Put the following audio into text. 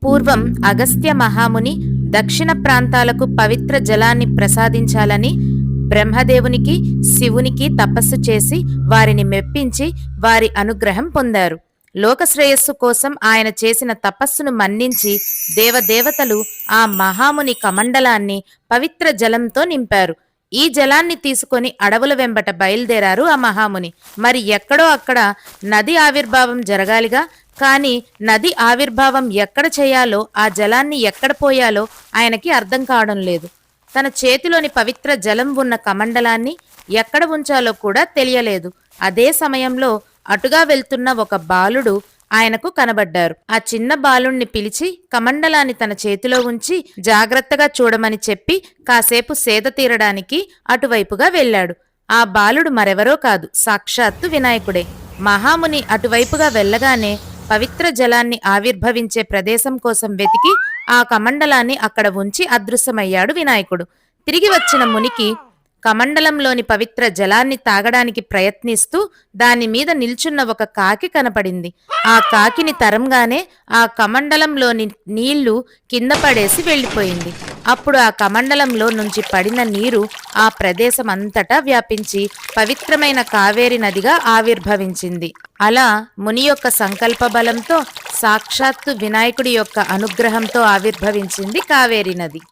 పూర్వం అగస్త్య మహాముని దక్షిణ ప్రాంతాలకు పవిత్ర జలాన్ని ప్రసాదించాలని బ్రహ్మదేవునికి శివునికి తపస్సు చేసి వారిని మెప్పించి వారి అనుగ్రహం పొందారు. లోకశ్రేయస్సు కోసం ఆయన చేసిన తపస్సును మన్నించి దేవదేవతలు ఆ మహాముని కమండలాన్ని పవిత్ర జలంతో నింపారు. ఈ జలాన్ని తీసుకొని అడవుల వెంబట బయలుదేరారు ఆ మహాముని. మరి ఎక్కడో అక్కడ నది ఆవిర్భావం జరగాలిగా, కాని నది ఆవిర్భావం ఎక్కడ చేయాలో, ఆ జలాన్ని ఎక్కడ పోయాలో ఆయనకి అర్థం కావడం లేదు. తన చేతిలోని పవిత్ర జలం ఉన్న కమండలాన్ని ఎక్కడ ఉంచాలో కూడా తెలియలేదు. అదే సమయంలో అటుగా వెళ్తున్న ఒక బాలుడు ఆయనకు కనబడ్డారు. ఆ చిన్న బాలుణ్ణి పిలిచి కమండలాన్ని తన చేతిలో ఉంచి జాగ్రత్తగా చూడమని చెప్పి కాసేపు సేద తీరడానికి అటువైపుగా వెళ్ళాడు. ఆ బాలుడు మరెవరో కాదు, సాక్షాత్తు వినాయకుడే. మహాముని అటువైపుగా వెళ్ళగానే పవిత్ర జలాన్ని ఆవిర్భవించే ప్రదేశం కోసం వెతికి ఆ కమండలాన్ని అక్కడ ఉంచి అదృశ్యమయ్యాడు వినాయకుడు. తిరిగి వచ్చిన మునికి కమండలంలోని పవిత్ర జలాన్ని తాగడానికి ప్రయత్నిస్తూ దాని మీద నిల్చున్న ఒక కాకి కనపడింది. ఆ కాకిని తరంగానే ఆ కమండలంలోని నీళ్లు కింద పడేసి వెళ్ళిపోయింది. అప్పుడు ఆ కమండలంలో నుంచి పడిన నీరు ఆ ప్రదేశం అంతటా వ్యాపించి పవిత్రమైన కావేరి నదిగా ఆవిర్భవించింది. అలా ముని యొక్క సంకల్ప బలంతో సాక్షాత్తు వినాయకుడి యొక్క అనుగ్రహంతో ఆవిర్భవించింది కావేరి నది.